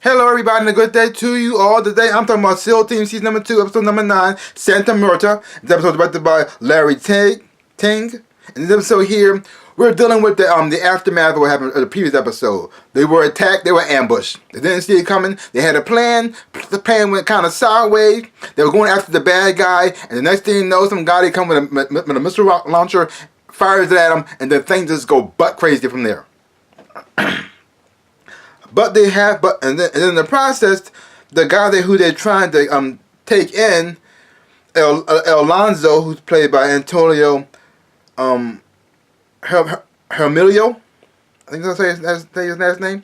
Hello everybody and a good day to you all. Today I'm talking about SEAL Team Season number 2, episode number 9, Santa Muerte. This episode is directed by Larry Ting. In this episode here, we're dealing with the aftermath of what happened in the previous episode. They were attacked, they were ambushed. They didn't see it coming, they had a plan. The plan went kind of sideways. They were going after the bad guy, and the next thing you know, some guy they come with a missile launcher, fires it at him, and then things just go butt crazy from there. And then in the process, the guy who they're trying to take in, Alonzo, who's played by Antonio Hermilio, I think that's his last name,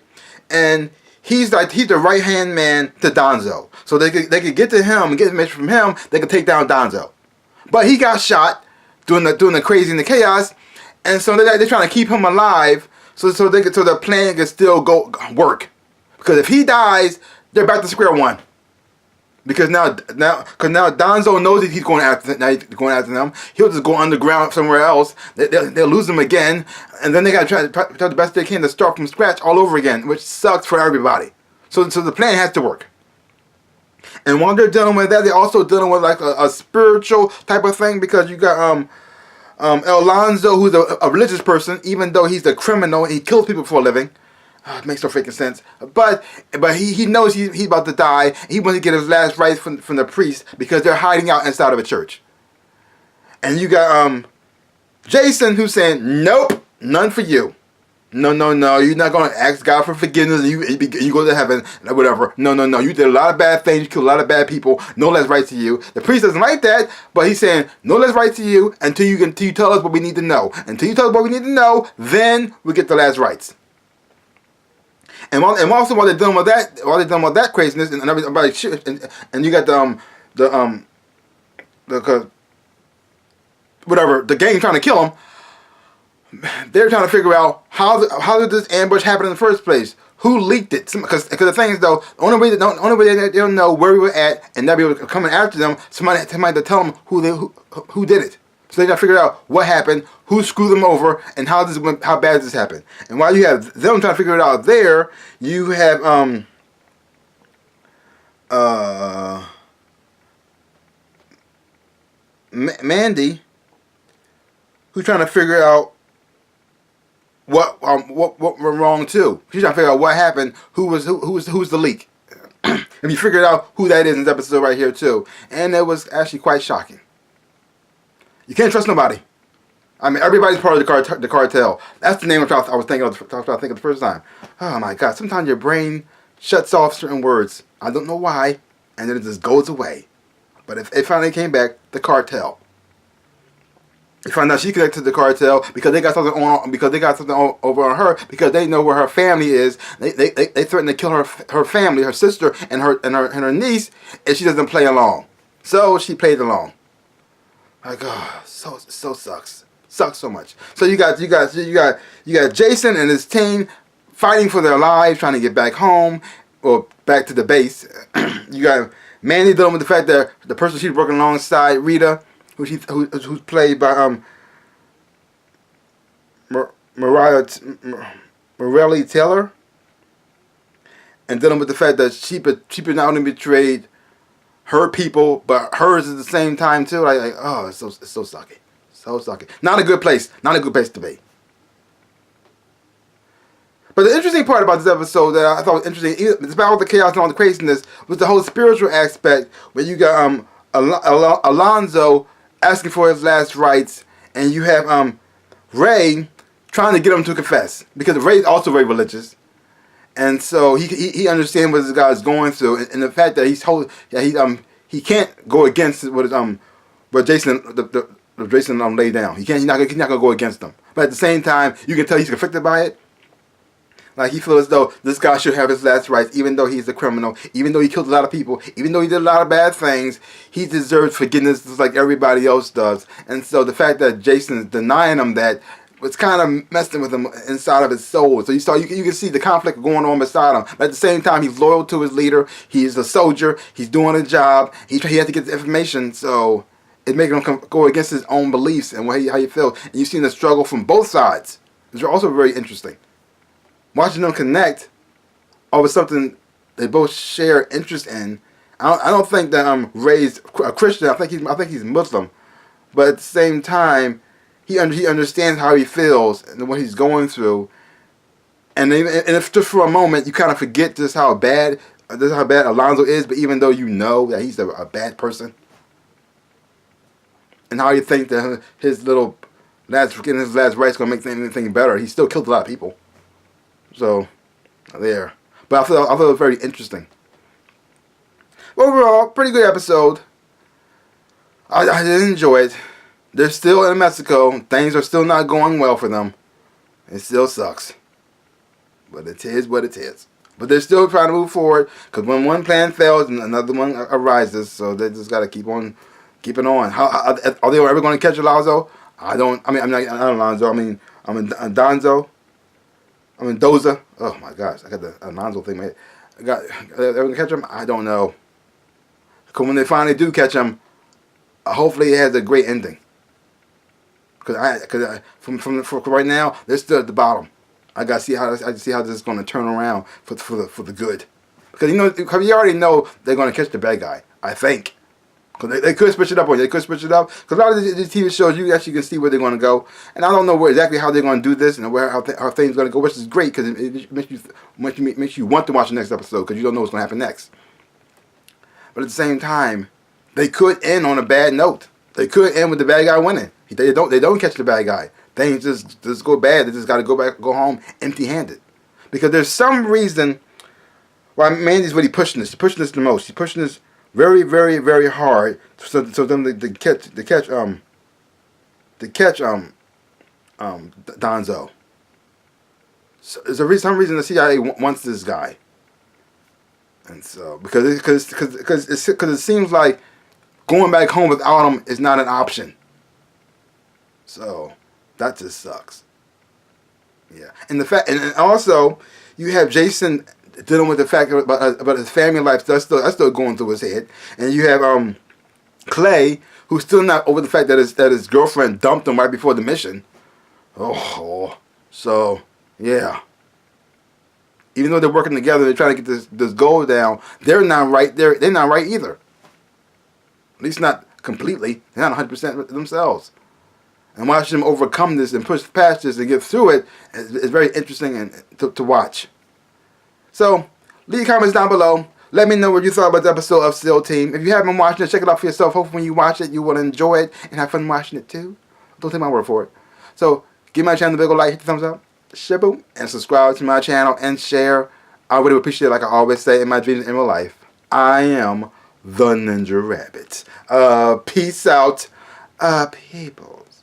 and he's the right hand man to Donzo. So they could get to him and get information from him. They could take down Donzo, but he got shot doing the crazy and the chaos, and so they're trying to keep him alive. So the plan can still work, because if he dies, they're back to square one. Because now Donzo knows that he's going after them. He'll just go underground somewhere else. They'll lose him again, and then they got to try the best they can to start from scratch all over again, which sucks for everybody. So the plan has to work. And while they're dealing with that, they're also dealing with like a spiritual type of thing, because you got Alonzo, who's a religious person, even though he's a criminal, he kills people for a living. It makes no freaking sense. But he knows he's about to die. He wants to get his last rites from the priest, because they're hiding out inside of a church. And you got Jason, who's saying, nope, none for you. No, you're not going to ask God for forgiveness and you go to heaven, whatever. No, you did a lot of bad things, you killed a lot of bad people, no less right to you. The priest doesn't like that, but he's saying, no less right to you until you tell us what we need to know. Until you tell us what we need to know, then we get the last rites. And also while they're dealing with that craziness and everybody shit, and you got the gang trying to kill him. They're trying to figure out how did this ambush happen in the first place? Who leaked it? Because the thing is, though, the only way they'll know where we were at, and they'll be able to come after them. Somebody to tell them who did it. So they got to figure out what happened, who screwed them over, and how bad this happened. And while you have them trying to figure it out there, you have Mandy, who's trying to figure out what went wrong too. She's trying to figure out what happened, who's the leak. And you figured out who that is in this episode right here too. And it was actually quite shocking. You can't trust nobody. I mean, everybody's part of the cartel. That's the name I was thinking of the first time. Oh my God! Sometimes your brain shuts off certain words. I don't know why, and then it just goes away. But if it finally came back, the cartel. They found out she connected to the cartel because they got something on. Because they got something over on her. Because they know where her family is. They threatened to kill her family, her sister, and her niece, if she doesn't play along. So she played along. Like, oh, so sucks. Sucks so much. So you got Jason and his team fighting for their lives, trying to get back home or back to the base. You got Mandy dealing with the fact that the person she's working alongside, Rita, who's played by Morelli Taylor, and dealing with the fact that she not only betrayed her people, but hers at the same time too. Like oh, it's so sucky. So sucky. Not a good place. Not a good place to be. But the interesting part about this episode that I thought was interesting, despite all the chaos and all the craziness, was the whole spiritual aspect, where you got Alonzo asking for his last rites, and you have Ray trying to get him to confess, because Ray's also very religious. And so he understands what this guy is going through, and the fact that he can't go against what Jason laid down. He's not gonna go against them. But at the same time, you can tell he's conflicted by it. Like he feels as though this guy should have his last rites, even though he's a criminal, even though he killed a lot of people, even though he did a lot of bad things. He deserves forgiveness just like everybody else does. And so the fact that Jason is denying him that was kind of messing with him inside of his soul. So you can see the conflict going on beside him. But at the same time, he's loyal to his leader. He's a soldier. He's doing a job. He has to get the information. So it's making him go against his own beliefs and how you feel. And you've seen the struggle from both sides, which are also very interesting. Watching them connect over something they both share interest in. I don't think that I'm raised a Christian. I think he's Muslim, but at the same time, he understands how he feels and what he's going through. And if just for a moment you kind of forget just how bad Alonzo is, but even though you know that he's a bad person, and how you think that his little getting his last rights gonna make anything better, he still killed a lot of people. So there, but I thought it was very interesting. Overall, pretty good episode. I did enjoy it. They're still in Mexico. Things are still not going well for them. It still sucks. But it is what it is. But they're still trying to move forward, because when one plan fails, another one arises. So they just got to keep on keeping on. How are they ever going to catch Alonzo? I'm not Alonzo. I'm Donzo. Doza. Oh my gosh, I got the Alonzo thing. Are they going to catch him? I don't know. Because when they finally do catch him, hopefully it has a great ending. Because for right now, they're still at the bottom. I gotta see how this is going to turn around for the good. Because you already know they're going to catch the bad guy. I think. Because they could switch it up on you. They could switch it up. Because a lot of these TV shows, you actually can see where they're going to go. And I don't know exactly how they're going to do this and how things are going to go, which is great because it makes you want to watch the next episode because you don't know what's going to happen next. But at the same time, they could end on a bad note. They could end with the bad guy winning. They don't catch the bad guy. Things just go bad. They just got to go home empty-handed. Because there's some reason why Mandy's really pushing this. He's pushing this the most. He's pushing this very, very, very hard so them to catch Donzo. So there's some reason the CIA wants this guy. And so because it seems like going back home without him is not an option. So that just sucks. Yeah, and and also you have Jason dealing with the fact about his family life. That's still going through his head, and you have Clay, who's still not over the fact that his girlfriend dumped him right before the mission. Oh, so yeah. Even though they're working together, they're trying to get this goal down. They're not right. They're not right either. At least not completely. They're not 100% themselves. And watching them overcome this and push past this and get through it is very interesting and to watch. So, leave comments down below. Let me know what you thought about the episode of SEAL Team. If you haven't watched it, check it out for yourself. Hopefully when you watch it, you will enjoy it and have fun watching it too. Don't take my word for it. So, give my channel a big old like, hit the thumbs up, shaboom, and subscribe to my channel and share. I really appreciate it, like I always say in my dreams in real life. I am the Ninja Rabbit. Peace out, peoples.